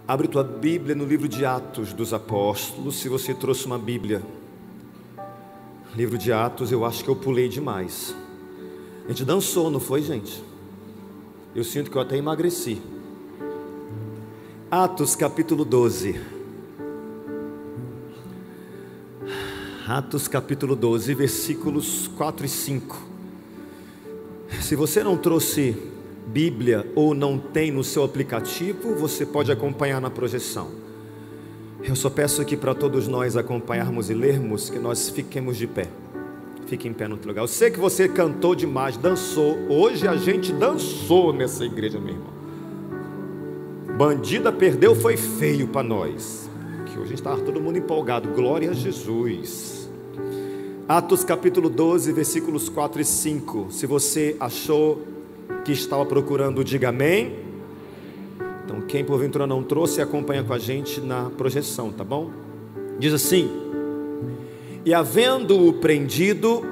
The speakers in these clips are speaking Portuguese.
Abre tua Bíblia no livro de Atos dos Apóstolos, se você trouxe uma Bíblia. Livro de Atos, eu acho que eu pulei demais. A gente dançou, não foi, gente? Eu sinto que eu até emagreci. Atos capítulo 12. Atos capítulo 12, versículos 4 e 5. Se você não trouxe Bíblia ou não tem no seu aplicativo, você pode acompanhar na projeção. Eu só peço aqui para todos nós acompanharmos e lermos, que nós fiquemos de pé. Fique em pé no teu lugar. Eu sei que você cantou demais, dançou. Hoje a gente dançou nessa igreja, meu irmão. Bandida perdeu, foi feio para nós, que hoje estava todo mundo empolgado. Glória a Jesus. Atos capítulo 12, versículos 4 e 5. Se você achou que estava procurando, diga amém. Então quem porventura não trouxe, acompanha com a gente na projeção, tá bom? Diz assim: e havendo-o prendido,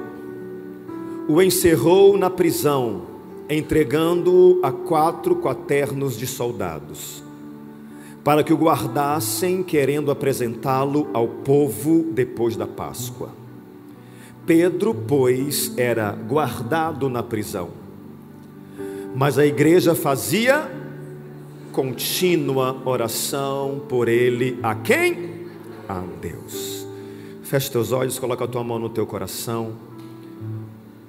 o encerrou na prisão, entregando-o a 4 quaternos de soldados, para que o guardassem, querendo apresentá-lo ao povo depois da Páscoa. Pedro, pois, era guardado na prisão, mas a igreja fazia contínua oração por ele. A quem? A Deus. Feche teus olhos, coloca a tua mão no teu coração.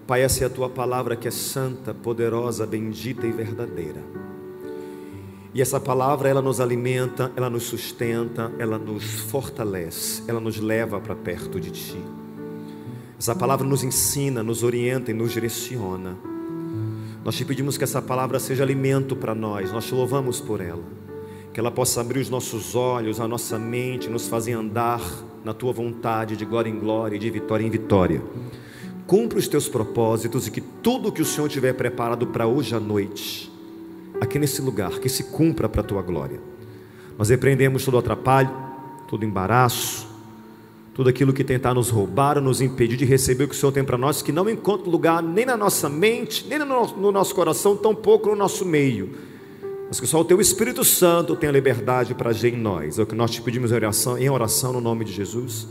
Pai, essa é a tua palavra que é santa, poderosa, bendita e verdadeira. E essa palavra, ela nos alimenta, ela nos sustenta, ela nos fortalece, ela nos leva para perto de ti. Essa palavra nos ensina, nos orienta e nos direciona. Nós te pedimos que essa palavra seja alimento para nós. Nós te louvamos por ela, que ela possa abrir os nossos olhos, a nossa mente, nos fazer andar na tua vontade, de glória em glória e de vitória em vitória. Cumpra os teus propósitos e que tudo que o Senhor tiver preparado para hoje à noite, aqui nesse lugar, que se cumpra para a tua glória. Nós repreendemos todo atrapalho, todo embaraço, tudo aquilo que tentar nos roubar ou nos impedir de receber o que o Senhor tem para nós, que não encontra lugar nem na nossa mente, nem no nosso coração, tampouco no nosso meio, mas que só o teu Espírito Santo tenha liberdade para agir em nós. É o que nós te pedimos em oração no nome de Jesus.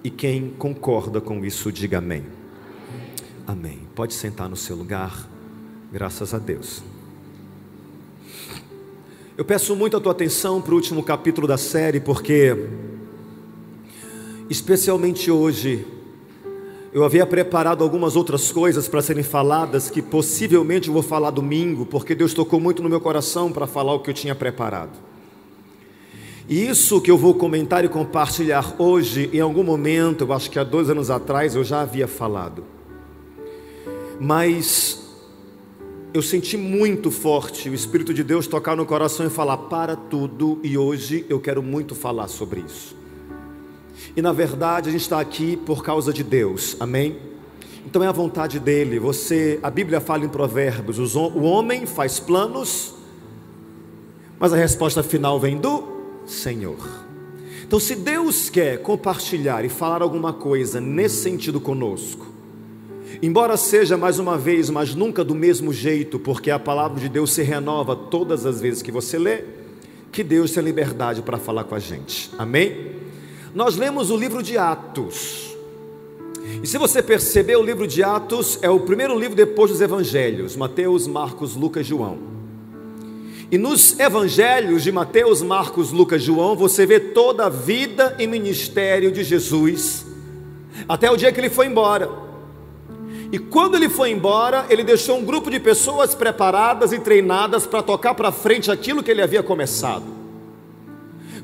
E quem concorda com isso, diga amém. Amém. Pode sentar no seu lugar. Graças a Deus. Eu peço muito a tua atenção para o último capítulo da série, porque especialmente hoje eu havia preparado algumas outras coisas para serem faladas, que possivelmente eu vou falar domingo, porque Deus tocou muito no meu coração para falar o que eu tinha preparado. E isso que eu vou comentar e compartilhar hoje, em algum momento, eu acho que há 2 anos atrás eu já havia falado, mas eu senti muito forte o Espírito de Deus tocar no coração e falar: para tudo, e hoje eu quero muito falar sobre isso. E na verdade a gente está aqui por causa de Deus, amém? Então é a vontade dele. A Bíblia fala em Provérbios: o homem faz planos, mas a resposta final vem do Senhor. Então, se Deus quer compartilhar e falar alguma coisa nesse sentido conosco, embora seja mais uma vez, mas nunca do mesmo jeito, porque a palavra de Deus se renova todas as vezes que você lê, que Deus tenha liberdade para falar com a gente, amém? Nós lemos o livro de Atos, e se você perceber, o livro de Atos é o primeiro livro depois dos evangelhos, Mateus, Marcos, Lucas, João. E nos evangelhos de Mateus, Marcos, Lucas, João, você vê toda a vida e ministério de Jesus, até o dia que ele foi embora. E quando ele foi embora, ele deixou um grupo de pessoas preparadas e treinadas para tocar para frente aquilo que ele havia começado,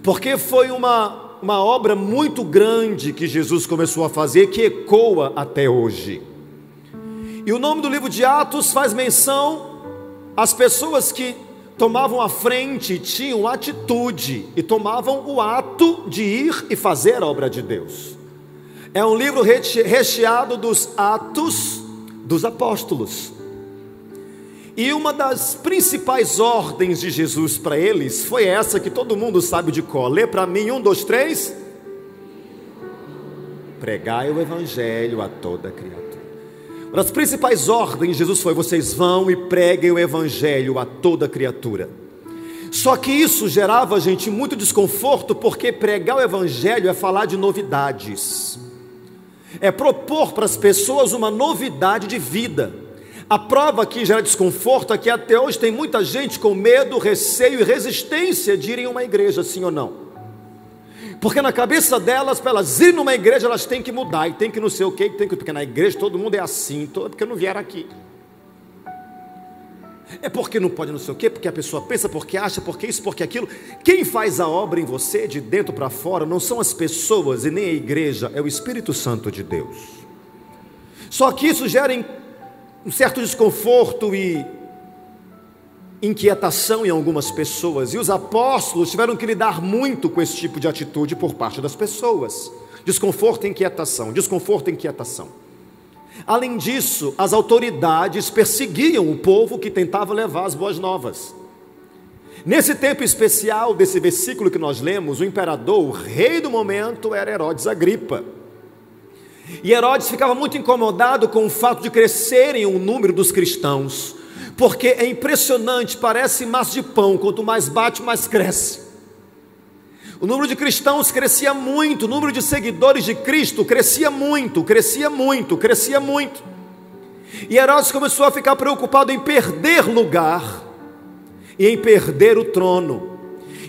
porque foi uma obra muito grande que Jesus começou a fazer, que ecoa até hoje. E o nome do livro de Atos faz menção às pessoas que tomavam a frente, tinham atitude e tomavam o ato de ir e fazer a obra de Deus. É um livro recheado dos Atos dos Apóstolos. E uma das principais ordens de Jesus para eles foi essa que todo mundo sabe de cor. Lê para mim, 1, 2, 3. Pregai o evangelho a toda criatura. Uma das principais ordens de Jesus foi: vocês vão e preguem o evangelho a toda criatura. Só que isso gerava, gente, muito desconforto, porque pregar o evangelho é falar de novidades, é propor para as pessoas uma novidade de vida. A prova que gera desconforto é que até hoje tem muita gente com medo, receio e resistência de ir em uma igreja, sim ou não? Porque na cabeça delas, para elas irem numa igreja, elas têm que mudar, e tem que não sei o que, porque na igreja todo mundo é assim, porque não vieram aqui. É porque não pode não sei o que, porque a pessoa pensa, porque acha, porque isso, porque aquilo. Quem faz a obra em você, de dentro para fora, não são as pessoas e nem a igreja, é o Espírito Santo de Deus. Só que isso gera um certo desconforto e inquietação em algumas pessoas, e os apóstolos tiveram que lidar muito com esse tipo de atitude por parte das pessoas. Desconforto e inquietação, desconforto e inquietação. Além disso, as autoridades perseguiam o povo que tentava levar as boas novas. Nesse tempo especial desse versículo que nós lemos, o imperador, o rei do momento, era Herodes Agripa. E Herodes ficava muito incomodado com o fato de crescerem o número dos cristãos, porque é impressionante, parece massa de pão, quanto mais bate, mais cresce. O número de cristãos crescia muito, o número de seguidores de Cristo crescia muito, crescia muito, crescia muito. E Herodes começou a ficar preocupado em perder lugar e em perder o trono,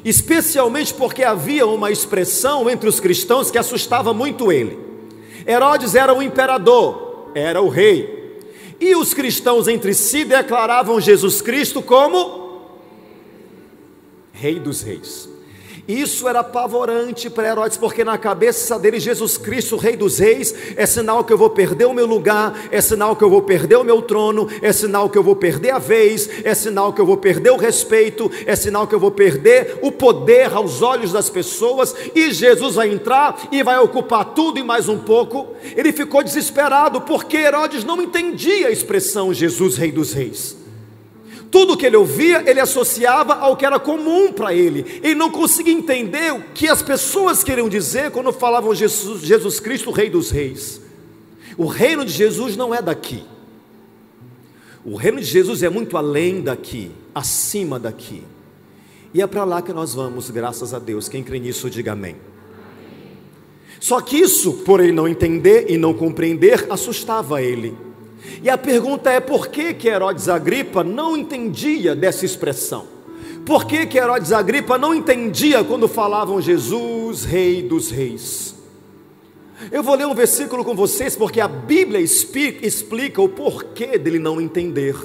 especialmente porque havia uma expressão entre os cristãos que assustava muito ele. Herodes era o imperador, era o rei, e os cristãos entre si declaravam Jesus Cristo como Rei dos Reis. Isso era apavorante para Herodes, porque na cabeça dele, Jesus Cristo, Rei dos Reis, é sinal que eu vou perder o meu lugar, é sinal que eu vou perder o meu trono, é sinal que eu vou perder a vez, é sinal que eu vou perder o respeito, é sinal que eu vou perder o poder aos olhos das pessoas, e Jesus vai entrar e vai ocupar tudo e mais um pouco. Ele ficou desesperado, porque Herodes não entendia a expressão Jesus, Rei dos Reis. Tudo que ele ouvia, ele associava ao que era comum para ele. Ele não conseguia entender o que as pessoas queriam dizer quando falavam Jesus Cristo, Rei dos Reis. O reino de Jesus não é daqui. O reino de Jesus é muito além daqui, acima daqui. E é para lá que nós vamos, graças a Deus. Quem crê nisso, diga amém. Só que isso, por ele não entender e não compreender, assustava ele. E a pergunta é: por que Herodes Agripa não entendia dessa expressão? Por que Herodes Agripa não entendia quando falavam Jesus, Rei dos Reis? Eu vou ler um versículo com vocês, porque a Bíblia explica o porquê dele não entender.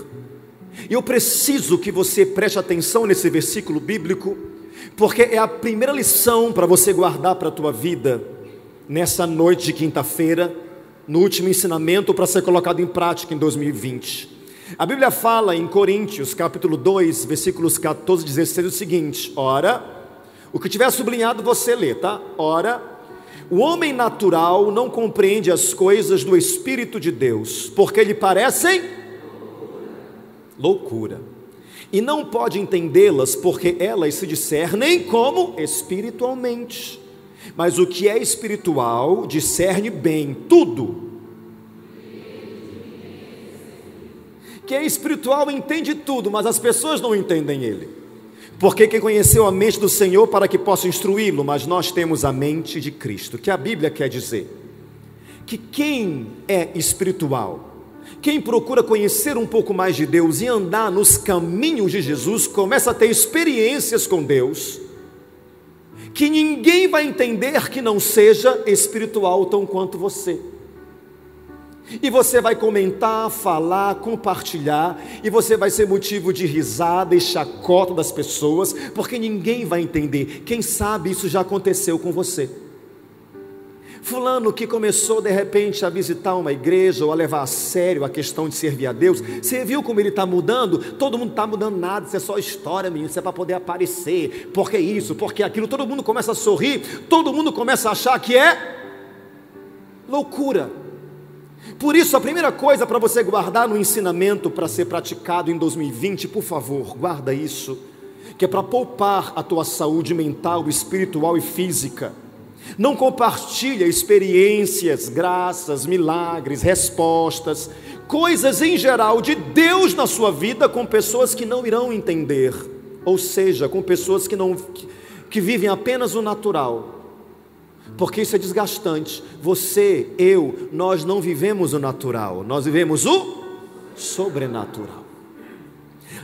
E eu preciso que você preste atenção nesse versículo bíblico, porque é a primeira lição para você guardar para a tua vida, nessa noite de quinta-feira, no último ensinamento para ser colocado em prática em 2020. A Bíblia fala em Coríntios, capítulo 2, versículos 14 e 16, o seguinte: ora, o que tiver sublinhado você lê, tá? Ora, o homem natural não compreende as coisas do Espírito de Deus, porque lhe parecem loucura, e não pode entendê-las, porque elas se discernem como espiritualmente. Mas o que é espiritual discerne bem tudo. Que é espiritual entende tudo, mas as pessoas não entendem ele. Porque quem conheceu a mente do Senhor para que possa instruí-lo, mas nós temos a mente de Cristo. Que a Bíblia quer dizer que quem é espiritual, quem procura conhecer um pouco mais de Deus e andar nos caminhos de Jesus, começa a ter experiências com Deus que ninguém vai entender que não seja espiritual tão quanto você. E você vai comentar, falar, compartilhar, e você vai ser motivo de risada e chacota das pessoas, porque ninguém vai entender. Quem sabe isso já aconteceu com você. Fulano que começou de repente a visitar uma igreja, ou a levar a sério a questão de servir a Deus, você viu como ele está mudando? Todo mundo está mudando nada, isso é só história, menino, isso é para poder aparecer, porque isso, porque aquilo, todo mundo começa a sorrir, todo mundo começa a achar que é loucura. Por isso, a primeira coisa para você guardar no ensinamento para ser praticado em 2020, por favor, guarda isso, que é para poupar a tua saúde mental, espiritual e física. Não compartilha experiências, graças, milagres, respostas, coisas em geral de Deus na sua vida com pessoas que não irão entender ou seja, com pessoas que vivem apenas o natural, porque isso é desgastante. Você, eu, nós não vivemos o natural, nós vivemos o sobrenatural.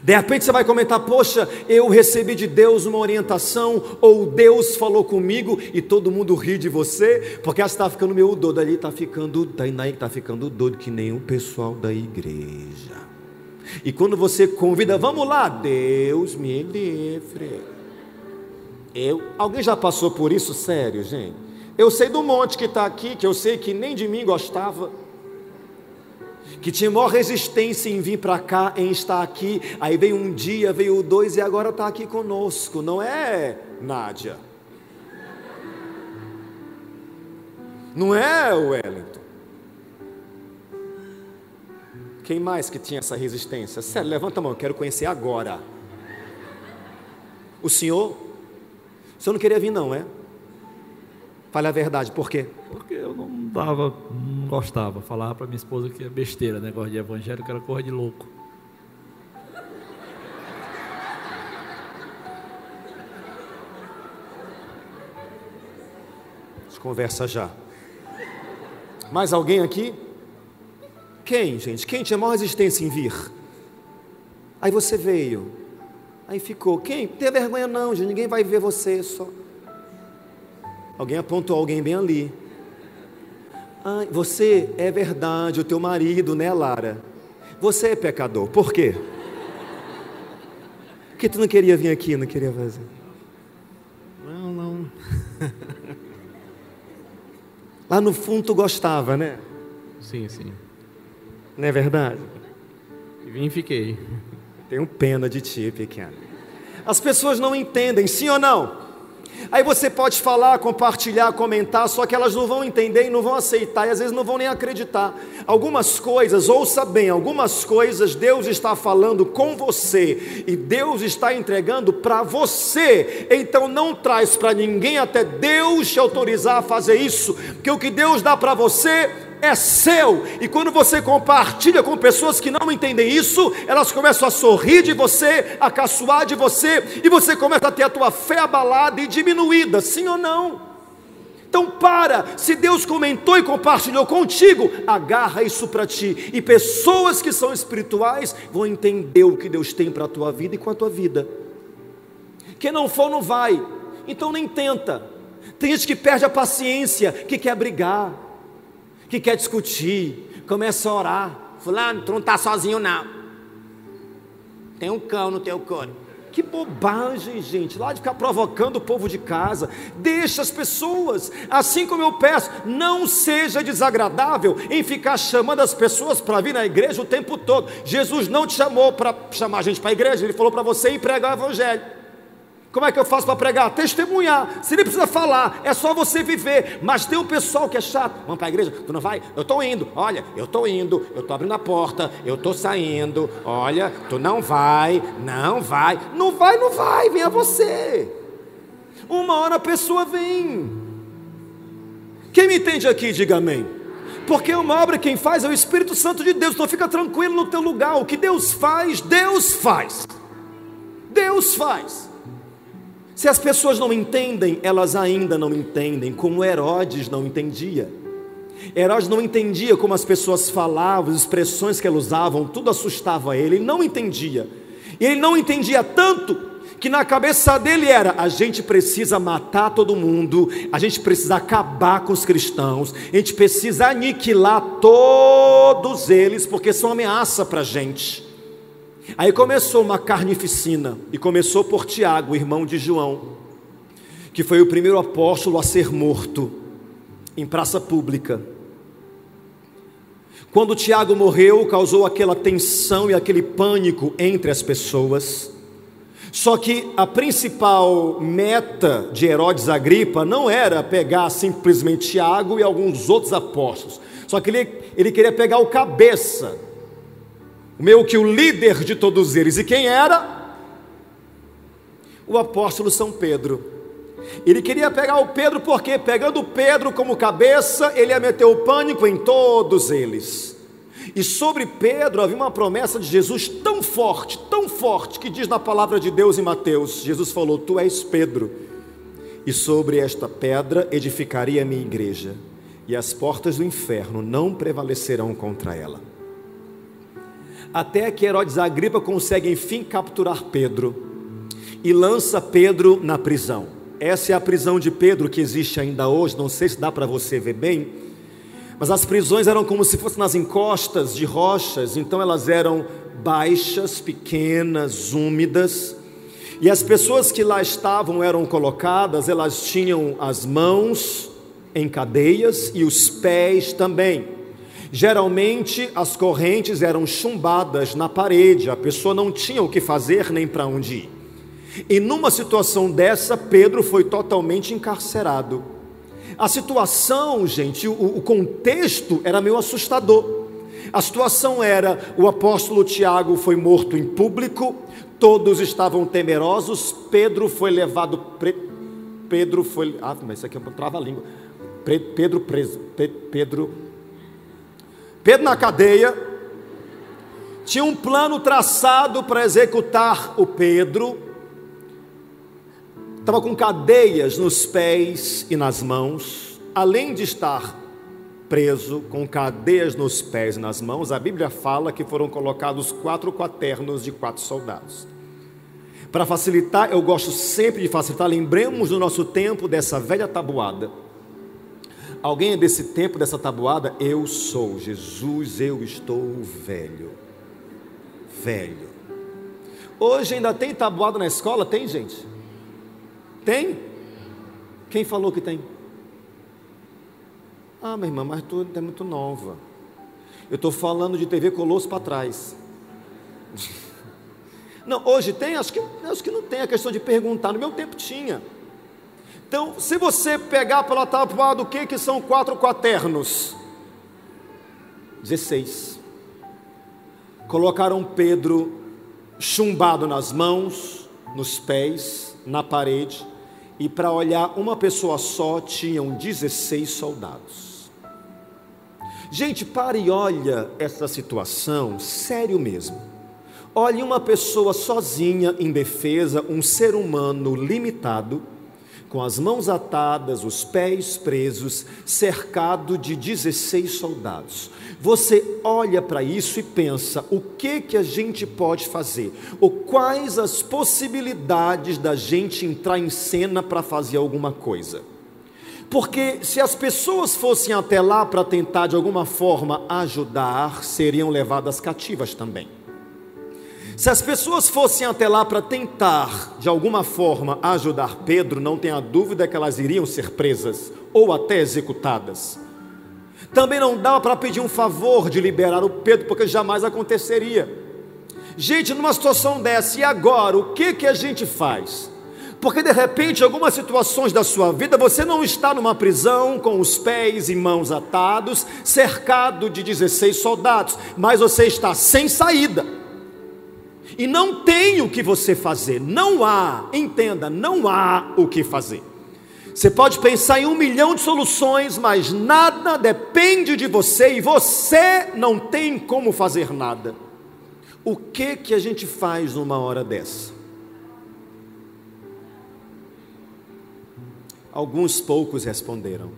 De repente você vai comentar: poxa, eu recebi de Deus uma orientação, ou Deus falou comigo, e todo mundo ri de você, porque você está ficando meio doido ali, está ficando doido que nem o pessoal da igreja. E quando você convida, vamos lá, Deus me livre. Alguém já passou por isso? Sério, gente? Eu sei do monte que está aqui, que eu sei que nem de mim gostava, que tinha maior resistência em vir para cá, em estar aqui. Aí veio um dia, veio dois, e agora está aqui conosco, não é, Nádia? Não é, Wellington? Quem mais que tinha essa resistência? Sério, levanta a mão, eu quero conhecer agora. O senhor não queria vir não, é? Fale a verdade, por quê? Porque eu não gostava, falava para minha esposa que é besteira, negócio de evangelho, que era coisa de louco. Conversa já. Mais alguém aqui? Quem, gente? Quem tinha maior resistência em vir? Aí você veio, aí ficou. Quem? Não tem vergonha não, gente, ninguém vai ver você só. Alguém apontou alguém bem ali. Ah, você é verdade, o teu marido, né, Lara? Você é pecador, por quê? Porque tu não queria vir aqui, não queria fazer? Não. Lá no fundo tu gostava, né? Sim. Não é verdade? E vim e fiquei. Tenho pena de ti, pequeno. As pessoas não entendem, sim ou não? Aí você pode falar, compartilhar, comentar, só que elas não vão entender e não vão aceitar, e às vezes não vão nem acreditar. Algumas coisas, ouça bem, algumas coisas Deus está falando com você, e Deus está entregando para você. Então não traz para ninguém até Deus te autorizar a fazer isso, porque o que Deus dá para você é seu, e quando você compartilha com pessoas que não entendem isso, elas começam a sorrir de você, a caçoar de você, e você começa a ter a tua fé abalada e diminuída, sim ou não? Então se Deus comentou e compartilhou contigo, agarra isso para ti, e pessoas que são espirituais vão entender o que Deus tem para a tua vida e com a tua vida. Quem não for não vai, então nem tenta. Tem gente que perde a paciência, que quer brigar, que quer discutir, começa a orar. Fulano, tu não está sozinho não, tem um cão no teu coro. Que bobagem, gente, lá de ficar provocando o povo de casa. Deixa as pessoas, assim como eu peço, não seja desagradável em ficar chamando as pessoas para vir na igreja o tempo todo. Jesus não te chamou para chamar a gente para a igreja, Ele falou para você ir pregar o evangelho. Como é que eu faço para pregar? Testemunhar. Você nem precisa falar, é só você viver. Mas tem um pessoal que é chato. Vamos para a igreja? Tu não vai? Eu estou indo. Olha, eu estou indo. Eu estou abrindo a porta. Eu estou saindo. Olha, tu não vai. Não vai. Não vai. Venha você. Uma hora a pessoa vem. Quem me entende aqui, diga amém. Porque uma obra quem faz é o Espírito Santo de Deus. Então fica tranquilo no teu lugar. O que Deus faz, Deus faz. Deus faz. Se as pessoas não entendem, elas ainda não entendem, como Herodes não entendia. Herodes não entendia como as pessoas falavam, as expressões que elas usavam, tudo assustava ele não entendia. E ele não entendia tanto, que na cabeça dele era: a gente precisa matar todo mundo, a gente precisa acabar com os cristãos, a gente precisa aniquilar todos eles, porque são ameaça para a gente. Aí começou uma carnificina, e começou por Tiago, irmão de João, que foi o primeiro apóstolo a ser morto em praça pública. Quando Tiago morreu, causou aquela tensão e aquele pânico entre as pessoas. Só que a principal meta de Herodes Agripa não era pegar simplesmente Tiago e alguns outros apóstolos, só que ele queria pegar o cabeça, meio que o líder de todos eles. E quem era? O apóstolo São Pedro. Ele queria pegar o Pedro, porque pegando o Pedro como cabeça, ele ia meter o pânico em todos eles. E sobre Pedro havia uma promessa de Jesus tão forte, que diz na palavra de Deus em Mateus. Jesus falou: tu és Pedro, e sobre esta pedra edificarei a minha igreja, e as portas do inferno não prevalecerão contra ela. Até que Herodes Agripa consegue enfim capturar Pedro e lança Pedro na prisão. Essa é a prisão de Pedro que existe ainda hoje, não sei se dá para você ver bem, mas as prisões eram como se fossem nas encostas de rochas, então elas eram baixas, pequenas, úmidas, e as pessoas que lá estavam eram colocadas, elas tinham as mãos em cadeias e os pés também. Geralmente as correntes eram chumbadas na parede, a pessoa não tinha o que fazer nem para onde ir. E numa situação dessa, Pedro foi totalmente encarcerado. A situação, gente, o contexto era meio assustador. A situação era: o apóstolo Tiago foi morto em público, todos estavam temerosos, Pedro foi levado, mas isso aqui é um trava-língua, Pedro preso, Pedro na cadeia, tinha um plano traçado para executar o Pedro, estava com cadeias nos pés e nas mãos, além de estar preso com cadeias nos pés e nas mãos, a Bíblia fala que foram colocados 4 quaternos de 4 soldados. Para facilitar, eu gosto sempre de facilitar, lembremos do nosso tempo dessa velha tabuada. Alguém é desse tempo, dessa tabuada? Eu sou, Jesus, eu estou velho. Hoje ainda tem tabuada na escola? Tem, gente? Tem? Quem falou que tem? Ah, minha irmã, mas tu é muito nova. Eu estou falando de TV Colosso para trás. Não, hoje tem? Acho que não tem, a questão de perguntar. No meu tempo tinha. Então, se você pegar pela tabuada, o que são 4 quaternos? 16. Colocaram Pedro chumbado nas mãos, nos pés, na parede, e para olhar uma pessoa só tinham 16 soldados. Gente, para e olha essa situação, sério mesmo. Olhe uma pessoa sozinha, indefesa, um ser humano limitado, com as mãos atadas, os pés presos, cercado de 16 soldados. Você olha para isso e pensa: o que a gente pode fazer? Ou quais as possibilidades da gente entrar em cena para fazer alguma coisa? Porque se as pessoas fossem até lá para tentar de alguma forma ajudar, seriam levadas cativas também. Se as pessoas fossem até lá para tentar, de alguma forma, ajudar Pedro, não tenha dúvida que elas iriam ser presas, ou até executadas. Também não dava para pedir um favor de liberar o Pedro, porque jamais aconteceria. Gente, numa situação dessa, e agora, o que a gente faz? Porque de repente, algumas situações da sua vida, você não está numa prisão, com os pés e mãos atados, cercado de 16 soldados, mas você está sem saída. E não tem o que você fazer, não há, entenda, não há o que fazer. Você pode pensar em 1 milhão de soluções, mas nada depende de você e você não tem como fazer nada. O que a gente faz numa hora dessa? Alguns poucos responderam.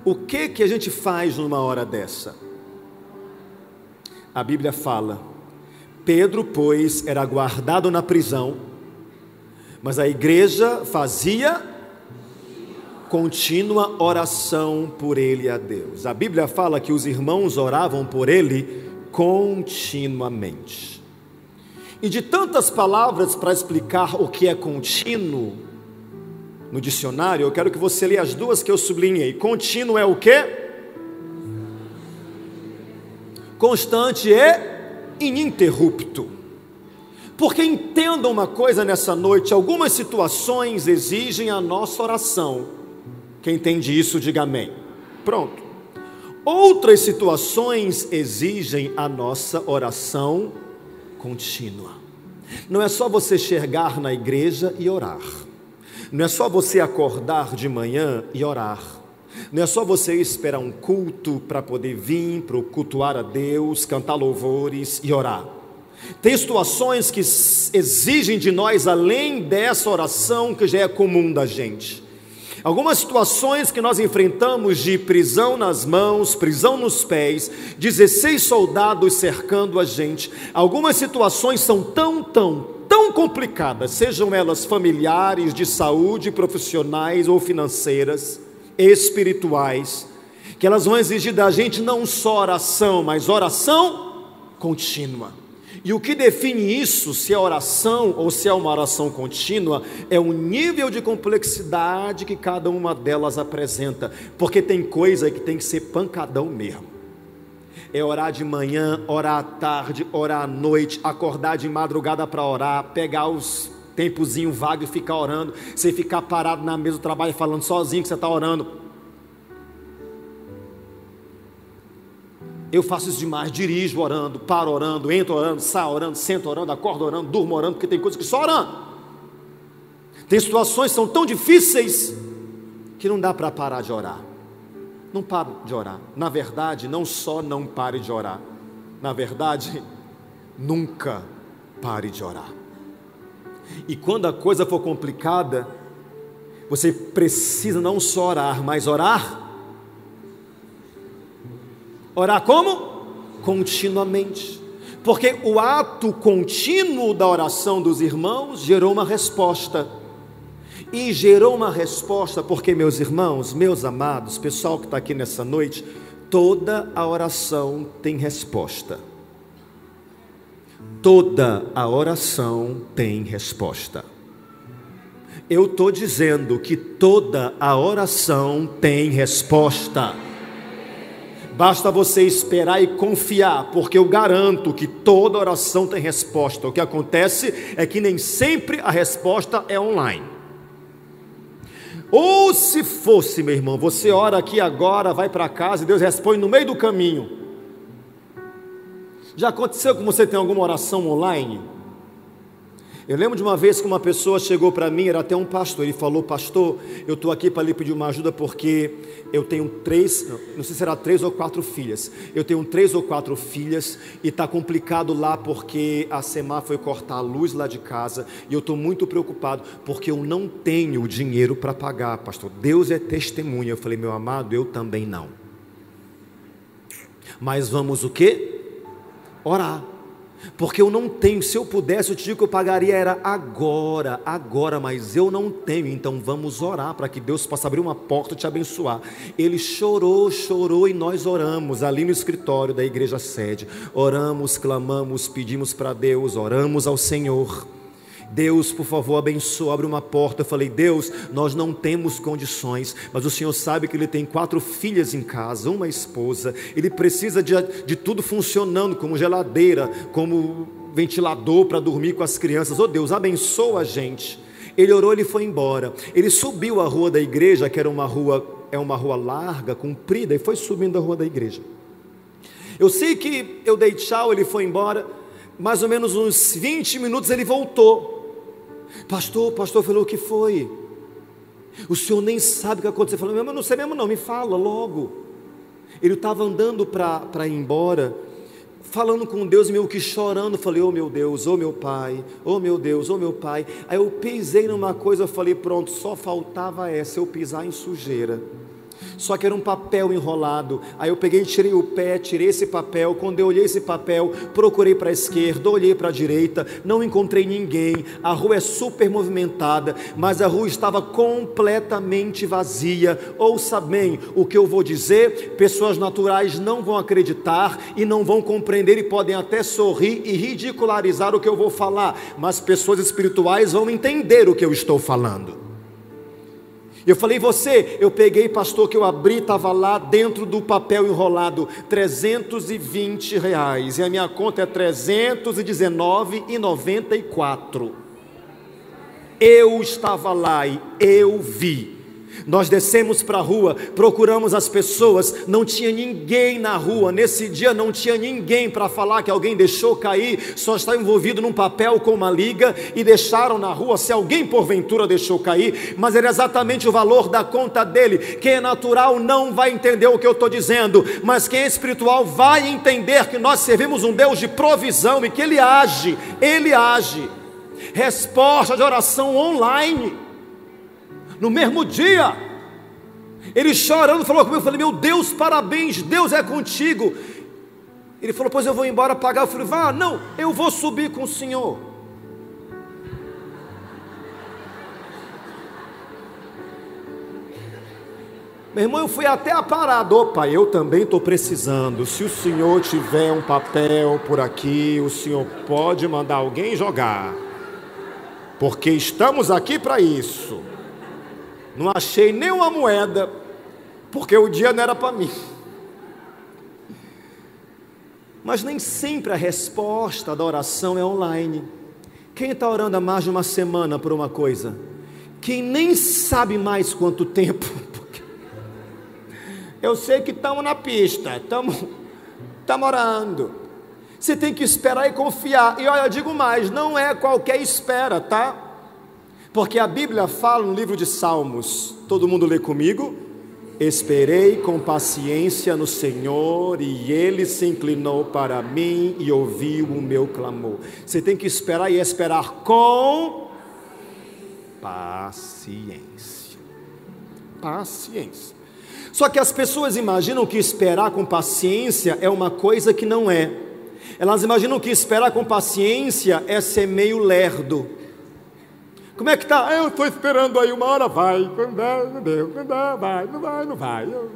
O que a gente faz numa hora dessa? A Bíblia fala: Pedro, pois, era guardado na prisão, mas a igreja fazia contínua oração por ele a Deus. A Bíblia fala que os irmãos oravam por ele continuamente. E de tantas palavras para explicar o que é contínuo no dicionário, eu quero que você leia as duas que eu sublinhei. Contínuo é o quê? Constante e ininterrupto. Porque entenda uma coisa nessa noite: algumas situações exigem a nossa oração. Quem entende isso, diga amém. Pronto. Outras situações exigem a nossa oração contínua. Não é só você chegar na igreja e orar. Não é só você acordar de manhã e orar. Não é só você esperar um culto para poder vir, para cultuar a Deus, cantar louvores e orar. Tem situações que exigem de nós, além dessa oração que já é comum da gente. Algumas situações que nós enfrentamos de prisão nas mãos, prisão nos pés, 16 soldados cercando a gente. Algumas situações são tão complicadas, sejam elas familiares, de saúde, profissionais ou financeiras, espirituais, que elas vão exigir da gente não só oração, mas oração contínua. E o que define isso, se é oração ou se é uma oração contínua, é o nível de complexidade que cada uma delas apresenta, porque tem coisa que tem que ser pancadão mesmo. É orar de manhã, orar à tarde, orar à noite, acordar de madrugada para orar, pegar os tempozinho vago e ficar orando, você ficar parado na mesa do trabalho falando sozinho que você está orando. Eu faço isso demais, dirijo orando, paro orando, entro orando, saio orando, sento orando, acordo orando, durmo orando, porque tem coisas que só orando. Tem situações que são tão difíceis que não dá para parar de orar. Não pare de orar. Na verdade, não só não pare de orar, na verdade, nunca pare de orar. E quando a coisa for complicada, você precisa não só orar, mas orar. Orar como? Continuamente. Porque o ato contínuo da oração dos irmãos gerou uma resposta. E gerou uma resposta porque, meus irmãos, meus amados, pessoal que está aqui nessa noite, toda a oração tem resposta. Toda a oração tem resposta. Eu estou dizendo que toda a oração tem resposta. Basta você esperar e confiar, porque eu garanto que toda oração tem resposta. O que acontece é que nem sempre a resposta é online. Ou se fosse, meu irmão, você ora aqui agora, vai para casa e Deus responde no meio do caminho. Já aconteceu que você tem alguma oração online? Eu lembro de uma vez que uma pessoa chegou para mim, era até um pastor, ele falou: pastor, eu estou aqui para lhe pedir uma ajuda porque eu tenho não sei se era 3 ou 4 filhas, eu tenho 3 ou 4 filhas e está complicado lá porque a SEMAR foi cortar a luz lá de casa e eu estou muito preocupado porque eu não tenho dinheiro para pagar, pastor. Deus é testemunha. Eu falei: meu amado, eu também não. Mas vamos o quê? Orar. Porque eu não tenho. Se eu pudesse, eu te digo que eu pagaria era agora, mas eu não tenho. Então vamos orar para que Deus possa abrir uma porta e te abençoar. Ele chorou e nós oramos ali no escritório da igreja sede. Oramos, clamamos, pedimos para Deus, oramos ao Senhor. Deus, por favor, abençoa, abre uma porta. Eu falei: Deus, nós não temos condições, mas o Senhor sabe que ele tem 4 filhas em casa, uma esposa, ele precisa de tudo funcionando, como geladeira, como ventilador para dormir com as crianças. Oh Deus, abençoa a gente. Ele orou, ele foi embora. Ele subiu a rua da igreja, que era uma rua larga, comprida, e foi subindo a rua da igreja. Eu sei que eu dei tchau, ele foi embora. Mais ou menos uns 20 minutos ele voltou. Pastor, falou: o que foi? O senhor nem sabe o que aconteceu. Eu falei: mas não sei mesmo não, me fala logo. Ele estava andando para ir embora, falando com Deus, meio que chorando. Falei: oh meu Deus, oh meu pai, oh meu Deus, oh meu pai. Aí eu pisei numa coisa, eu falei: pronto, só faltava essa, eu pisar em sujeira. Só que era um papel enrolado. Aí eu peguei, tirei o pé, tirei esse papel. Quando eu olhei esse papel, procurei para a esquerda, olhei para a direita, não encontrei ninguém. A rua é super movimentada, mas a rua estava completamente vazia. Ouça bem o que eu vou dizer: pessoas naturais não vão acreditar e não vão compreender, e podem até sorrir e ridicularizar o que eu vou falar, mas pessoas espirituais vão entender o que eu estou falando. Eu falei: eu peguei, pastor, que eu abri, estava lá dentro do papel enrolado, R$320, e a minha conta é R$319,94. Eu estava lá e eu vi Nós descemos para a rua, procuramos as pessoas, não tinha ninguém na rua. Nesse dia não tinha ninguém para falar que alguém deixou cair, só estava envolvido num papel com uma liga e deixaram na rua, se alguém porventura deixou cair, mas era exatamente o valor da conta dele. Quem é natural não vai entender o que eu estou dizendo, mas quem é espiritual vai entender que nós servimos um Deus de provisão e que Ele age. Resposta de oração online. No mesmo dia, ele chorando falou comigo, eu falei, meu Deus, parabéns, Deus é contigo. Ele falou, pois eu vou embora pagar. Eu falei, vá, não, eu vou subir com o senhor. Meu irmão, eu fui até a parada, opa, eu também estou precisando, se o senhor tiver um papel por aqui, o senhor pode mandar alguém jogar, porque estamos aqui para isso. Não achei nenhuma moeda, porque o dia não era para mim. Mas nem sempre a resposta da oração é online. Quem está orando há mais de uma semana por uma coisa, quem nem sabe mais quanto tempo, eu sei que estamos na pista, estamos orando. Você tem que esperar e confiar. E olha, eu digo mais, não é qualquer espera, tá? Porque a Bíblia fala no livro de Salmos, todo mundo lê comigo? Esperei com paciência no Senhor, e Ele se inclinou para mim e ouviu o meu clamor. Você tem que esperar, e esperar com paciência. Paciência. Só que as pessoas imaginam que esperar com paciência é uma coisa que não é. Elas imaginam que esperar com paciência é ser meio lerdo. Como é que está? Eu estou esperando aí, uma hora vai. Quando vai, não vai. Eu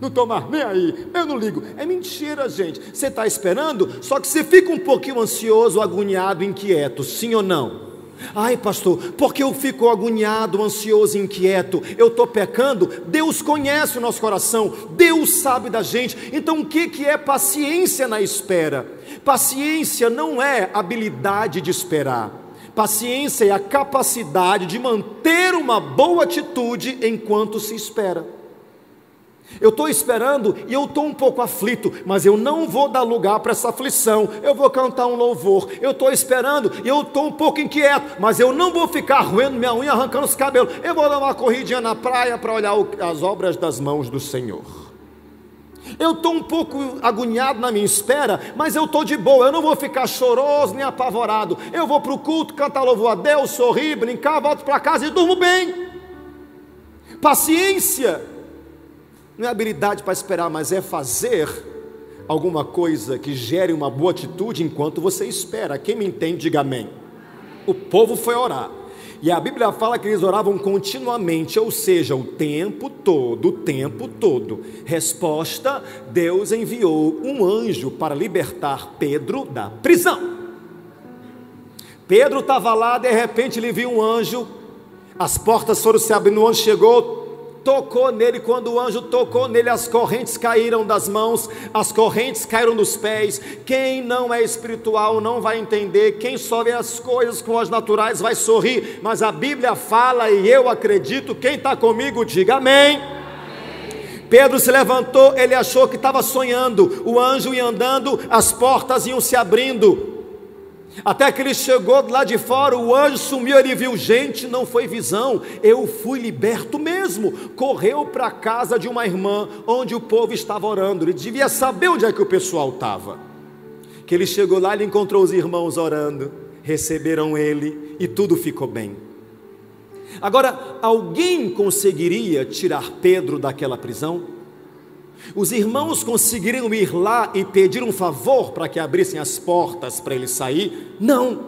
não estou mais nem aí, eu não ligo. É mentira, gente. Você está esperando, só que você fica um pouquinho ansioso, agoniado, inquieto, sim ou não? Ai, pastor, porque eu fico agoniado, ansioso, inquieto? Eu estou pecando? Deus conhece o nosso coração, Deus sabe da gente. Então o que é paciência na espera? Paciência não é habilidade de esperar. Paciência é a capacidade de manter uma boa atitude enquanto se espera. Eu estou esperando e eu estou um pouco aflito, mas eu não vou dar lugar para essa aflição. Eu vou cantar um louvor. Eu estou esperando e eu estou um pouco inquieto, mas eu não vou ficar roendo minha unha, arrancando os cabelos. Eu vou dar uma corridinha na praia para olhar as obras das mãos do Senhor. Eu estou um pouco agoniado na minha espera, mas eu estou de boa, eu não vou ficar choroso nem apavorado. Eu vou para o culto, cantar louvor a Deus, sorrir, brincar, volto para casa e durmo bem. Paciência não é habilidade para esperar, mas é fazer alguma coisa que gere uma boa atitude enquanto você espera. Quem me entende, diga amém. O povo foi orar, e a Bíblia fala que eles oravam continuamente, ou seja, o tempo todo. Resposta: Deus enviou um anjo para libertar Pedro da prisão. Pedro estava lá, de repente ele viu um anjo, as portas foram se abrindo, o anjo chegou, tocou nele. Quando o anjo tocou nele, as correntes caíram das mãos, as correntes caíram dos pés. Quem não é espiritual não vai entender, quem só vê as coisas com as naturais vai sorrir, mas a Bíblia fala, e eu acredito. Quem está comigo, diga amém. Pedro se levantou, ele achou que estava sonhando, o anjo ia andando, as portas iam se abrindo, até que ele chegou lá de fora, o anjo sumiu, ele viu, gente, não foi visão, eu fui liberto mesmo. Correu para a casa de uma irmã, onde o povo estava orando. Ele devia saber onde é que o pessoal estava. Que ele chegou lá, ele encontrou os irmãos orando, receberam ele, e tudo ficou bem. Agora, alguém conseguiria tirar Pedro daquela prisão? Os irmãos conseguiriam ir lá e pedir um favor para que abrissem as portas para ele sair? Não.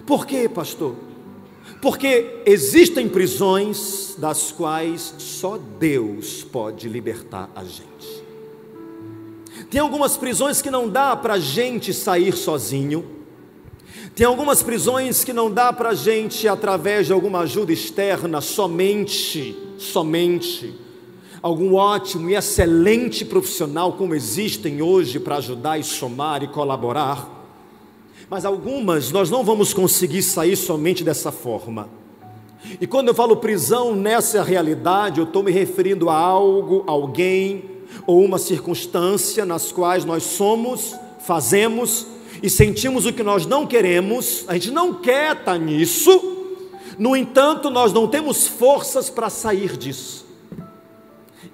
Por quê, pastor? Porque existem prisões das quais só Deus pode libertar a gente. Tem algumas prisões que não dá para a gente sair sozinho. Tem algumas prisões que não dá para a gente, através de alguma ajuda externa, somente algum ótimo e excelente profissional, como existem hoje para ajudar e somar e colaborar. Mas algumas nós não vamos conseguir sair somente dessa forma. E quando eu falo prisão nessa realidade, eu estou me referindo a algo, alguém ou uma circunstância nas quais nós somos, fazemos e sentimos o que nós não queremos. A gente não quer estar nisso, no entanto nós não temos forças para sair disso.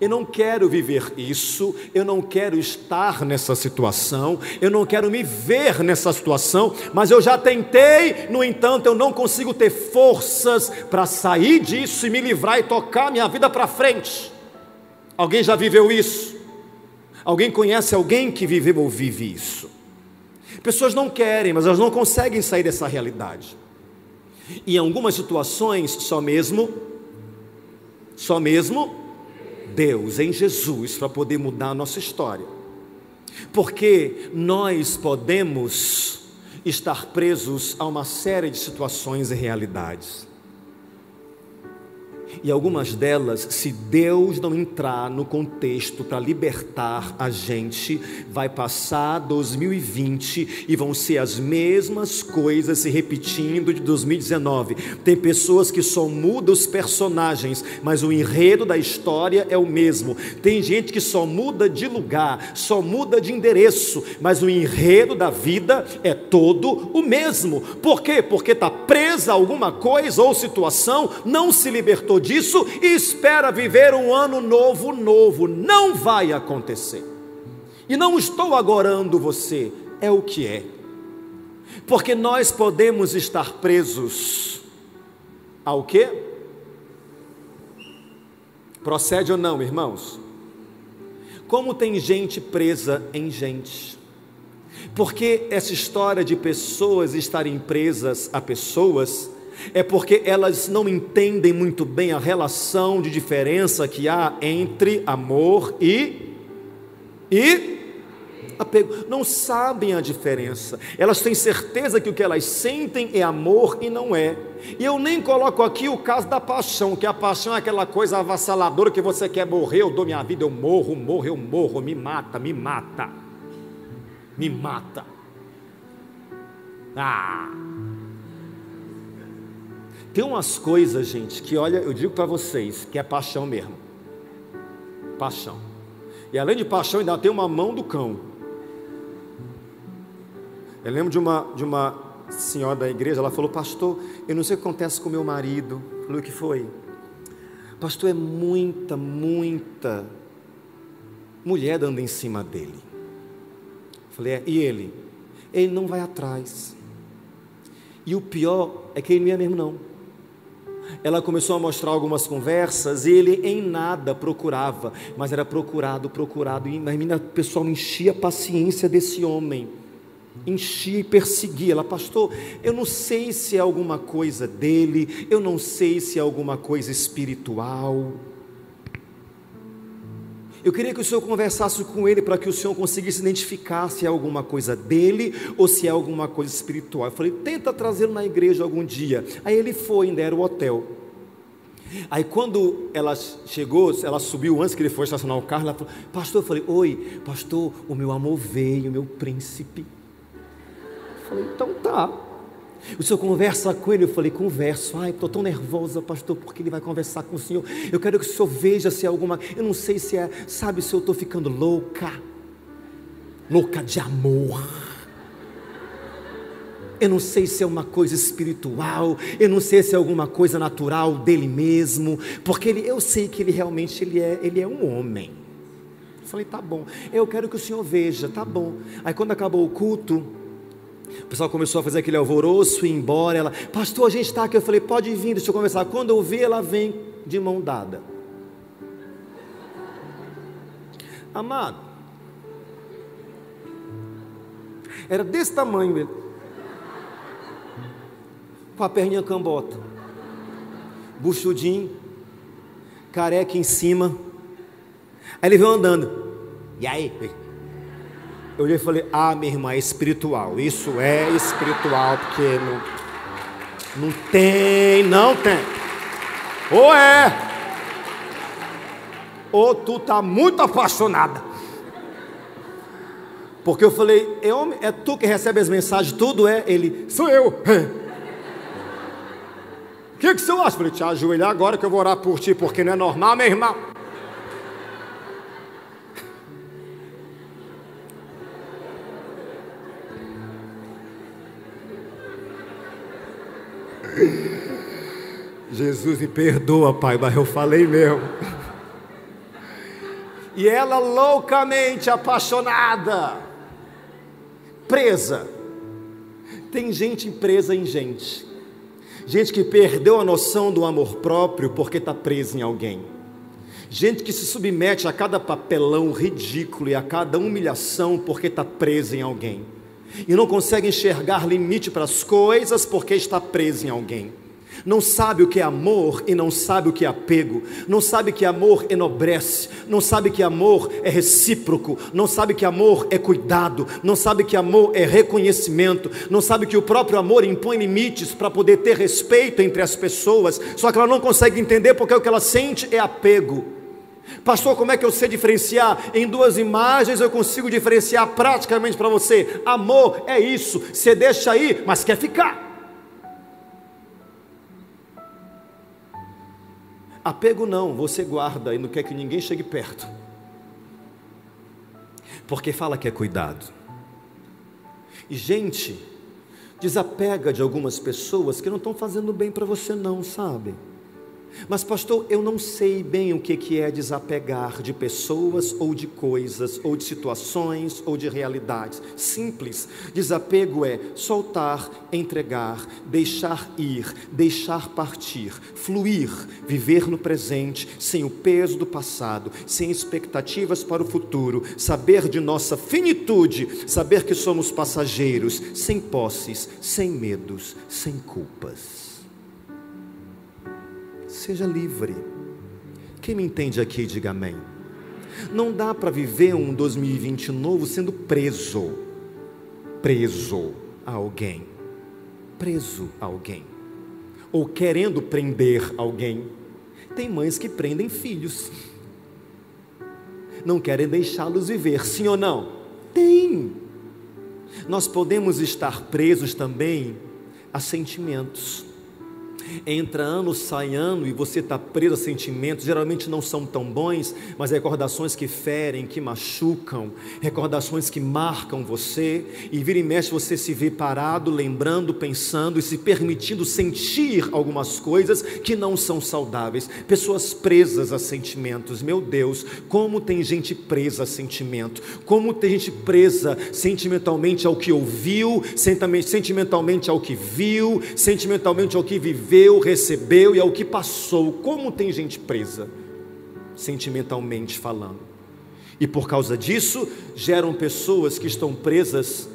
Eu não quero viver isso, eu não quero estar nessa situação, eu não quero me ver nessa situação, mas eu já tentei, no entanto eu não consigo ter forças para sair disso e me livrar e tocar minha vida para frente. Alguém já viveu isso? Alguém conhece alguém que viveu ou vive isso? Pessoas não querem, mas elas não conseguem sair dessa realidade. E em algumas situações, só mesmo Deus, em Jesus, para poder mudar a nossa história. Porque nós podemos estar presos a uma série de situações e realidades. E algumas delas, se Deus não entrar no contexto para libertar a gente, vai passar 2020 e vão ser as mesmas coisas se repetindo de 2019. Tem pessoas que só mudam os personagens, mas o enredo da história é o mesmo. Tem gente que só muda de lugar, só muda de endereço, mas o enredo da vida é todo o mesmo. Por quê? Porque está presa a alguma coisa ou situação, não se libertou disso e espera viver um ano novo. Não vai acontecer. E não estou agorando você, é o que é. Porque nós podemos estar presos ao quê? Procede ou não, irmãos? Como tem gente presa em gente? Porque essa história de pessoas estarem presas a pessoas é porque elas não entendem muito bem a relação de diferença que há entre amor e apego. Não sabem a diferença. Elas têm certeza que o que elas sentem é amor e não é. E eu nem coloco aqui o caso da paixão, que a paixão é aquela coisa avassaladora que você quer morrer, eu dou minha vida, eu morro, me mata. Tem umas coisas, gente, que olha, eu digo para vocês, que é paixão mesmo. Paixão. E além de paixão, ainda tem uma mão do cão. Eu lembro de uma senhora da igreja, ela falou: pastor, eu não sei o que acontece com meu marido. Eu falei: o que foi? Pastor, é muita mulher dando em cima dele. Eu falei: e ele? Ele não vai atrás. E o pior é que ele não ia mesmo não. Ela começou a mostrar algumas conversas e ele em nada procurava, mas era procurado, e a pessoa enchia a paciência desse homem, enchia e perseguia. Ela: pastor, eu não sei se é alguma coisa dele, eu não sei se é alguma coisa espiritual. Eu queria que o senhor conversasse com ele para que o senhor conseguisse identificar se é alguma coisa dele ou se é alguma coisa espiritual. Eu falei: tenta trazê-lo na igreja algum dia. Aí ele foi, ainda era o hotel. Aí quando ela chegou, ela subiu antes que ele fosse estacionar o carro, ela falou: pastor, eu falei: oi, pastor, o meu amor veio, meu príncipe. Eu falei: então tá. O senhor conversa com ele? Eu falei: converso. Ai, estou tão nervosa, pastor, porque ele vai conversar com o senhor. Eu quero que o senhor veja se é alguma... Eu não sei se é... Sabe, se eu estou ficando louca de amor. Eu não sei se é uma coisa espiritual. Eu não sei se é alguma coisa natural dele mesmo. Porque eu sei que ele realmente ele é um homem. Eu falei: tá bom. Eu quero que o senhor veja. Tá bom. Aí quando acabou o culto, o pessoal começou a fazer aquele alvoroço e ir embora. Ela: pastor, a gente está aqui. Eu falei: pode vir, deixa eu conversar. Quando eu vi, ela vem de mão dada. Amado, era desse tamanho ele, com a perninha cambota, buchudinho, careca em cima. Aí ele veio andando. E aí? Eu olhei e falei: ah, minha irmã, é espiritual. Isso é espiritual, porque não tem. Ou é, ou tu tá muito apaixonada. Porque eu falei: é tu que recebe as mensagens, tudo é? Ele: sou eu. que você acha? Eu falei, te ajoelhar agora que eu vou orar por ti, porque não é normal, meu irmão. Jesus me perdoa, pai, mas eu falei mesmo. E ela loucamente apaixonada, presa. Tem gente presa em gente. Gente que perdeu a noção do amor próprio porque está presa em alguém. Gente que se submete a cada papelão ridículo e a cada humilhação porque está presa em alguém. E não consegue enxergar limite para as coisas porque está presa em alguém. Não sabe o que é amor e não sabe o que é apego. Não sabe que amor enobrece. Não sabe que amor é recíproco. Não sabe que amor é cuidado. Não sabe que amor é reconhecimento. Não sabe que o próprio amor impõe limites para poder ter respeito entre as pessoas. Só que ela não consegue entender porque o que ela sente é apego. Pastor, como é que eu sei diferenciar? Em duas imagens eu consigo diferenciar praticamente para você. Amor é isso. Você deixa aí, mas quer ficar. Apego não, você guarda e não quer que ninguém chegue perto, porque fala que é cuidado. E gente, desapega de algumas pessoas que não estão fazendo bem para você não, sabe? Mas pastor, eu não sei bem o que é desapegar de pessoas ou de coisas, ou de situações, ou de realidades. Simples, desapego é soltar, entregar, deixar ir, deixar partir, fluir, viver no presente, sem o peso do passado, sem expectativas para o futuro, saber de nossa finitude, saber que somos passageiros, sem posses, sem medos, sem culpas. Seja livre. Quem me entende aqui, diga amém. Não dá para viver um 2020 novo sendo preso a alguém, ou querendo prender alguém. Tem mães que prendem filhos, não querem deixá-los viver, sim ou não? Tem. Nós podemos estar presos também a sentimentos. Entra ano, sai ano e você está preso a sentimentos, geralmente não são tão bons, mas recordações que ferem, que machucam, recordações que marcam você, e vira e mexe você se vê parado, lembrando, pensando e se permitindo sentir algumas coisas que não são saudáveis. Pessoas presas a sentimentos, meu Deus, como tem gente presa a sentimento, como tem gente presa sentimentalmente ao que ouviu, sentimentalmente ao que viu, sentimentalmente ao que viveu, recebeu e ao que passou. Como tem gente presa sentimentalmente falando, e por causa disso geram pessoas que estão presas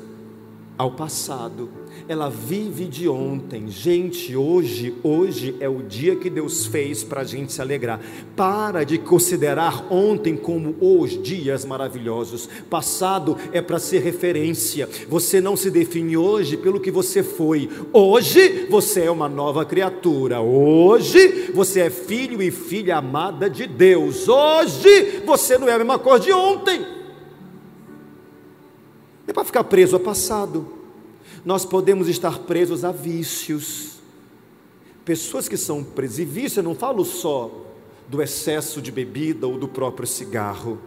ao passado. Ela vive de ontem. Gente, hoje é o dia que Deus fez para a gente se alegrar. Para de considerar ontem como os dias maravilhosos. Passado é para ser referência. Você não se define hoje pelo que você foi. Hoje você é uma nova criatura. Hoje você é filho e filha amada de Deus. Hoje você não é a mesma coisa de ontem. Não é para ficar preso ao passado. Nós podemos estar presos a vícios. Pessoas que são presas, e vício eu não falo só do excesso de bebida ou do próprio cigarro,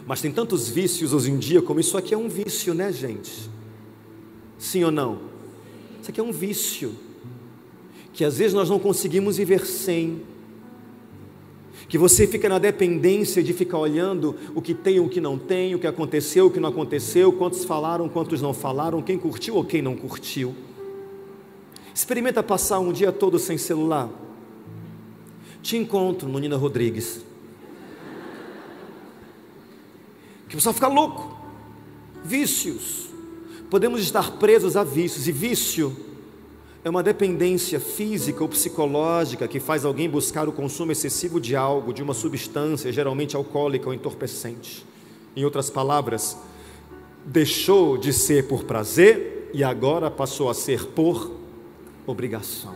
mas tem tantos vícios hoje em dia, como isso aqui é um vício, né, gente? Sim ou não? Isso aqui é um vício, que às vezes nós não conseguimos viver sem, que você fica na dependência de ficar olhando o que tem, o que não tem, o que aconteceu, o que não aconteceu, quantos falaram, quantos não falaram, quem curtiu ou quem não curtiu. Experimenta passar um dia todo sem celular. Te encontro no Nina Rodrigues, que você vai ficar louco. Vícios, podemos estar presos a vícios, e vício é uma dependência física ou psicológica que faz alguém buscar o consumo excessivo de algo, de uma substância, geralmente alcoólica ou entorpecente. Em outras palavras, deixou de ser por prazer e agora passou a ser por obrigação.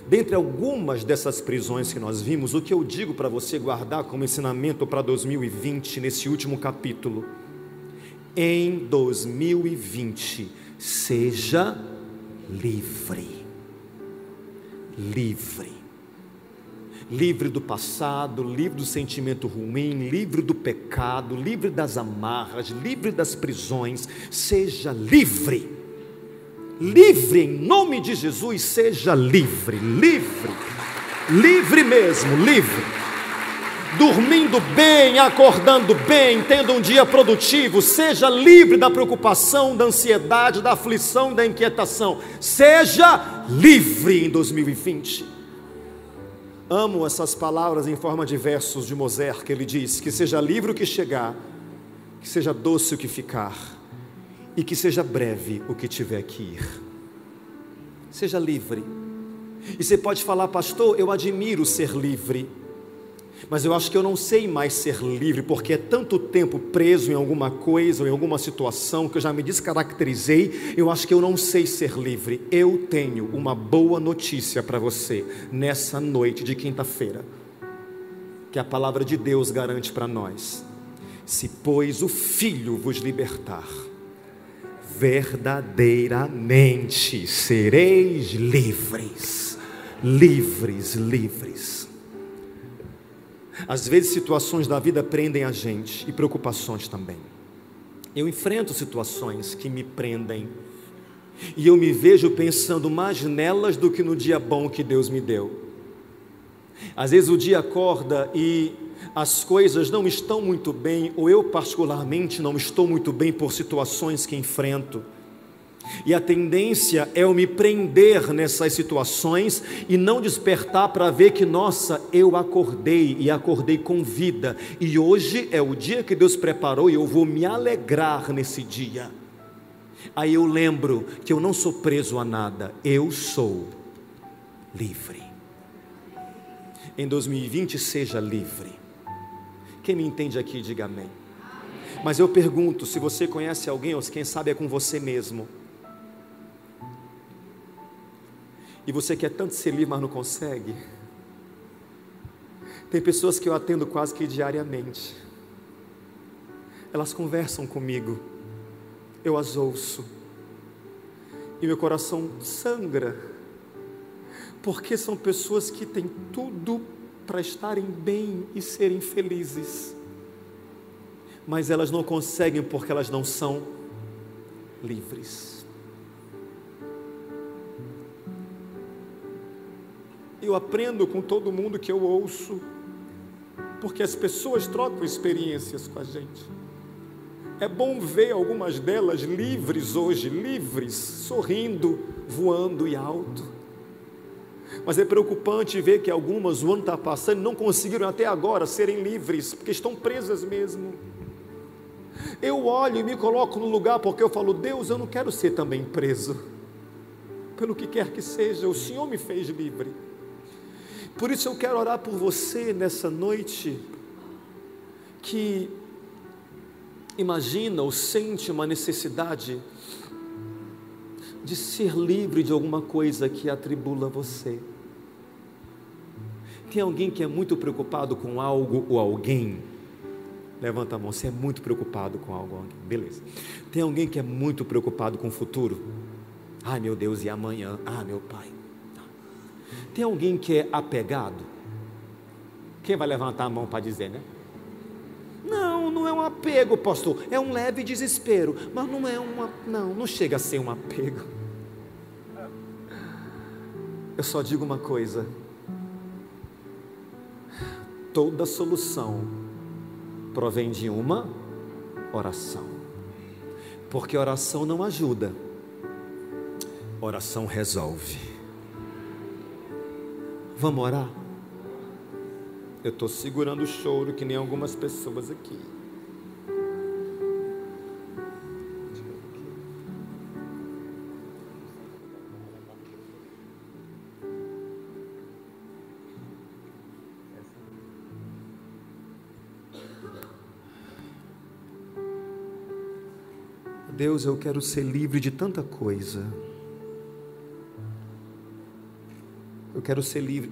Dentre algumas dessas prisões que nós vimos, o que eu digo para você guardar como ensinamento para 2020, nesse último capítulo: em 2020, seja livre. livre. Livre do passado, livre do sentimento ruim, livre do pecado, livre das amarras, livre das prisões. Seja livre. Livre em nome de Jesus, seja livre, livre. Livre mesmo, livre. Dormindo bem, acordando bem, tendo um dia produtivo. Seja livre da preocupação, da ansiedade, da aflição e da inquietação. Seja livre em 2020. Amo essas palavras em forma de versos de Moser, que ele diz: que seja livre o que chegar, que seja doce o que ficar, e que seja breve o que tiver que ir. Seja livre. E você pode falar: pastor, eu admiro ser livre, mas eu acho que eu não sei mais ser livre, porque é tanto tempo preso em alguma coisa ou em alguma situação que eu já me descaracterizei. Eu acho que eu não sei ser livre. Eu tenho uma boa notícia para você nessa noite de quinta-feira, que a palavra de Deus garante para nós: se pois o Filho vos libertar, verdadeiramente sereis livres. Livres, livres. Às vezes situações da vida prendem a gente, e preocupações também. Eu enfrento situações que me prendem, e eu me vejo pensando mais nelas do que no dia bom que Deus me deu. Às vezes o dia acorda e as coisas não estão muito bem, ou eu particularmente não estou muito bem por situações que enfrento. E a tendência é eu me prender nessas situações e não despertar para ver que, nossa, eu acordei e acordei com vida, e hoje é o dia que Deus preparou e eu vou me alegrar nesse dia. Aí eu lembro que eu não sou preso a nada, eu sou livre. Em 2020 seja livre. Quem me entende aqui, diga amém. Mas eu pergunto, se você conhece alguém, ou quem sabe é com você mesmo, e você quer tanto ser livre, mas não consegue. Tem pessoas que eu atendo quase que diariamente. Elas conversam comigo, eu as ouço, e meu coração sangra, porque são pessoas que têm tudo para estarem bem e serem felizes, mas elas não conseguem porque elas não são livres. Eu aprendo com todo mundo que eu ouço, porque as pessoas trocam experiências com a gente. É bom ver algumas delas livres hoje, livres, sorrindo, voando e alto. Mas é preocupante ver que algumas, o ano está passando, não conseguiram até agora serem livres, porque estão presas mesmo. Eu olho e me coloco no lugar, porque eu falo: Deus, eu não quero ser também preso. Pelo que quer que seja, o Senhor me fez livre. Por isso eu quero orar por você nessa noite, que imagina ou sente uma necessidade de ser livre de alguma coisa que atribula você. Tem alguém que é muito preocupado com algo ou alguém? Levanta a mão. Você é muito preocupado com algo ou alguém? Beleza. Tem alguém que é muito preocupado com o futuro? Ai meu Deus, e amanhã? Ah, meu pai. Tem alguém que é apegado? Quem vai levantar a mão para dizer, né? Não, não é um apego, pastor, é um leve desespero, mas não é não chega a ser um apego. Eu só digo uma coisa: toda solução provém de uma oração, porque oração não ajuda, oração resolve. Vamos orar? Eu estou segurando o choro que nem algumas pessoas aqui. Deus, eu quero ser livre de tanta coisa. Eu quero ser livre,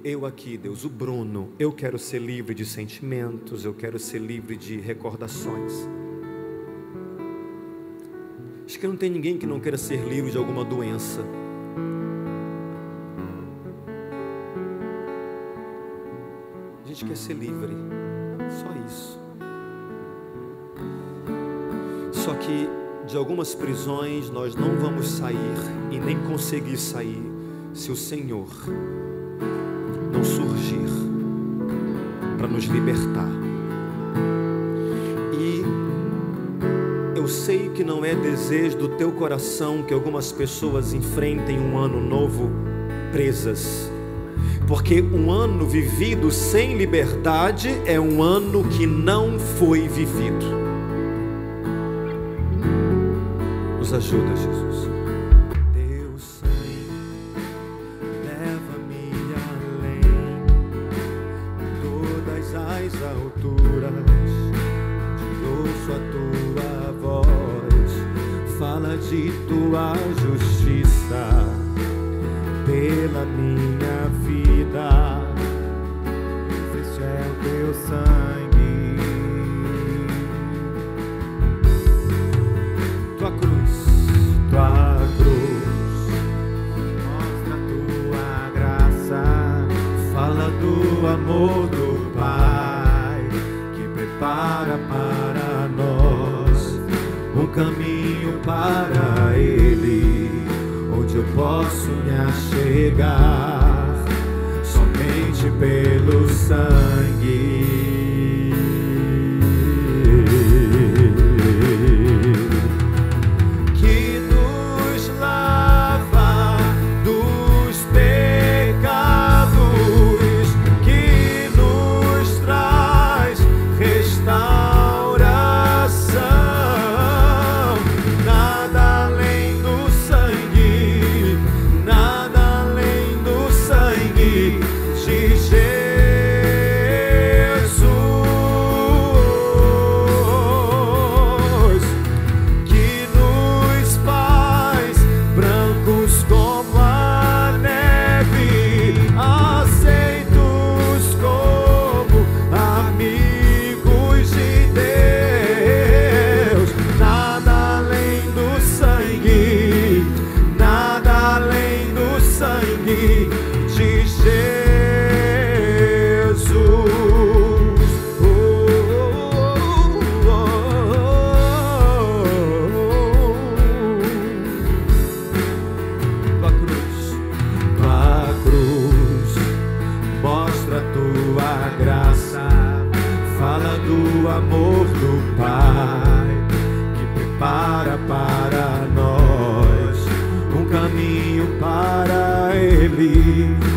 eu aqui, Deus, o Bruno, eu quero ser livre de sentimentos, eu quero ser livre de recordações. Acho que não tem ninguém que não queira ser livre de alguma doença. gente quer ser livre, só isso. Só que de algumas prisões nós não vamos sair e nem conseguir sair se o Senhor não surgir para nos libertar. E eu sei que não é desejo do teu coração que algumas pessoas enfrentem um ano novo presas, porque um ano vivido sem liberdade é um ano que não foi vivido. Nos ajuda, Jesus. Teu sangue leva-me além, todas as alturas, ouço a tua voz, fala de tua justiça pela minha vida. Este é o teu sangue, tua cruz, mostra tua graça, fala do amor do Pai, que prepara para nós um caminho para Ele, onde eu posso me achegar somente pelo sangue.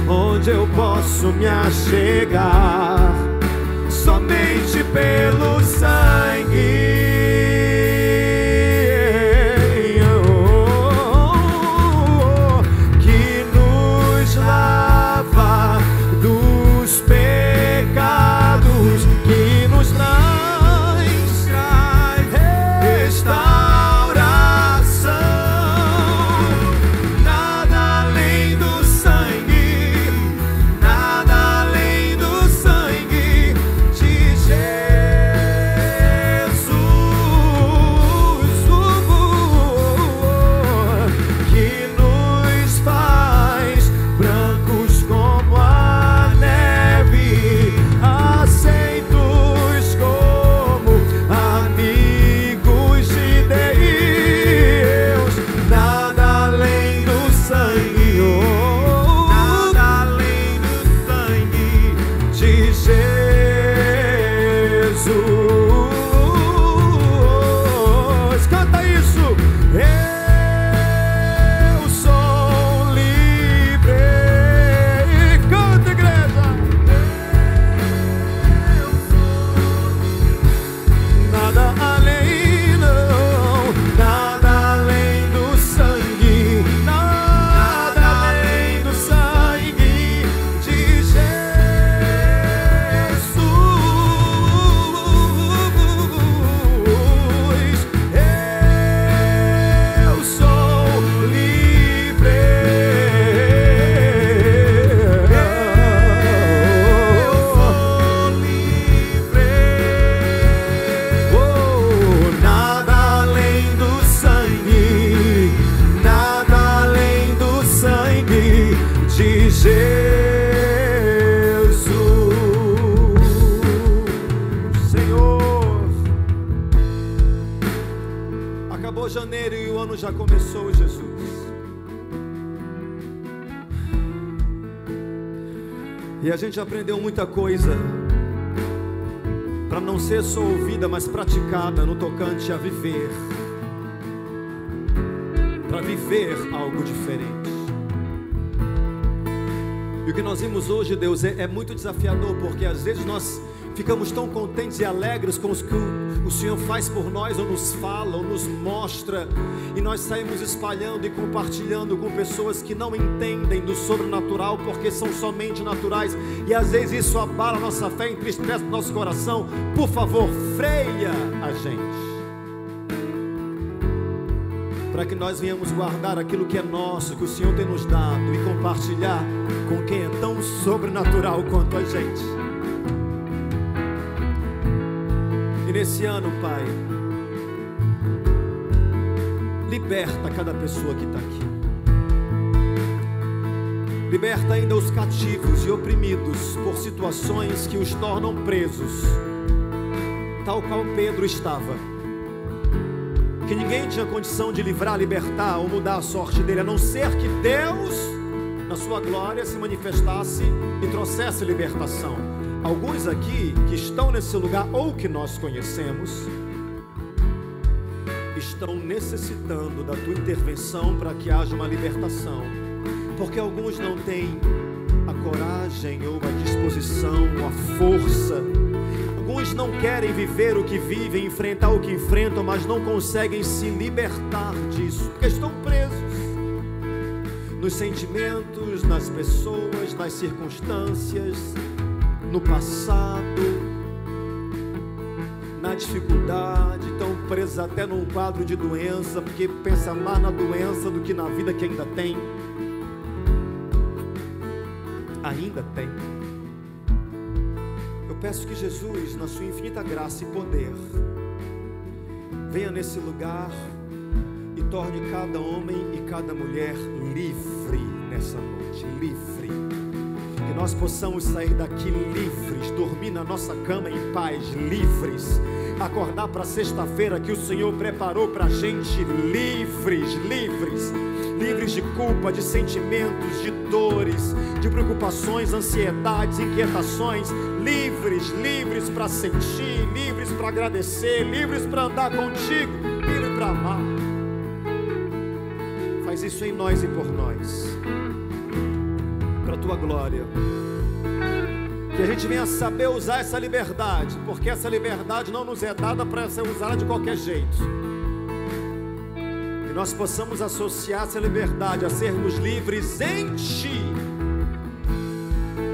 Onde eu posso me achegar somente pelo sangue. Que nos lava dos pecados, que nos traz restauração. ano já começou, Jesus. E a gente aprendeu muita coisa para não ser só ouvida, mas praticada no tocante a viver. Para viver algo diferente. E o que nós vimos hoje, Deus, é muito desafiador, porque às vezes nós ficamos tão contentes e alegres com os que o Senhor faz por nós, ou nos fala, ou nos mostra, e nós saímos espalhando e compartilhando com pessoas que não entendem do sobrenatural, porque são somente naturais, e às vezes isso abala a nossa fé, entristece o nosso coração. Por favor, freia a gente, para que nós venhamos guardar aquilo que é nosso, que o Senhor tem nos dado, e compartilhar com quem é tão sobrenatural quanto a gente. E nesse ano, Pai, liberta cada pessoa que está aqui. Liberta ainda os cativos e oprimidos por situações que os tornam presos, tal qual Pedro estava, que ninguém tinha condição de livrar, libertar ou mudar a sorte dele, a não ser que Deus, na sua glória, se manifestasse e trouxesse libertação. Alguns aqui que estão nesse lugar, ou que nós conhecemos, estão necessitando da tua intervenção para que haja uma libertação, porque alguns não têm a coragem ou a disposição, ou a força. Alguns não querem viver o que vivem, enfrentar o que enfrentam, mas não conseguem se libertar disso, porque estão presos nos sentimentos, nas pessoas, nas circunstâncias, no passado, na dificuldade. Estão presos até num quadro de doença, porque pensa mais na doença do que na vida que ainda tem. Ainda tem. Eu peço que Jesus, na sua infinita graça e poder, venha nesse lugar e torne cada homem e cada mulher livre nessa noite, livre. Que nós possamos sair daqui livres, dormir na nossa cama em paz, livres, acordar para sexta-feira que o Senhor preparou para a gente, livres, livres, livres de culpa, de sentimentos, de dores, de preocupações, ansiedades, inquietações, livres, livres para sentir, livres para agradecer, livres para andar contigo, livres para amar. Faz isso em nós e por nós, para a tua glória. Que a gente venha saber usar essa liberdade, porque essa liberdade não nos é dada para ser usada de qualquer jeito. Que nós possamos associar essa liberdade a sermos livres em Ti,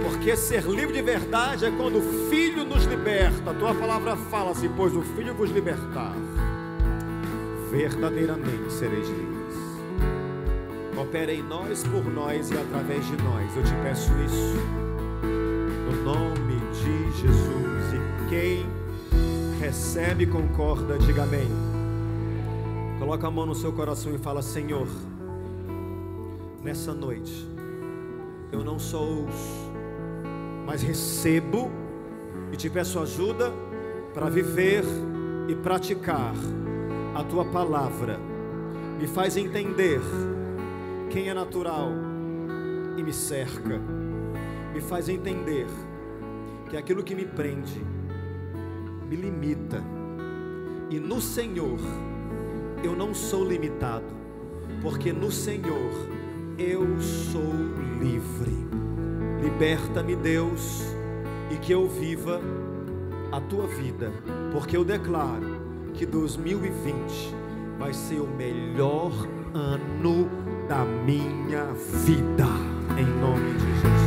porque ser livre de verdade é quando o Filho nos liberta. A Tua palavra fala assim: pois o Filho vos libertar, verdadeiramente sereis livres. Opera em nós, por nós e através de nós. Eu te peço isso no nome de Jesus. E quem recebe e concorda, diga amém. Coloca a mão no seu coração e fala: Senhor, nessa noite eu não só ouço, mas recebo, e te peço ajuda para viver e praticar a tua palavra. Me faz entender quem é natural e me cerca. Me faz entender que aquilo que me prende me limita, e no Senhor eu não sou limitado, porque no Senhor eu sou livre. Liberta-me, Deus, e que eu viva a tua vida, porque eu declaro que 2020 vai ser o melhor ano da minha vida, em nome de Jesus.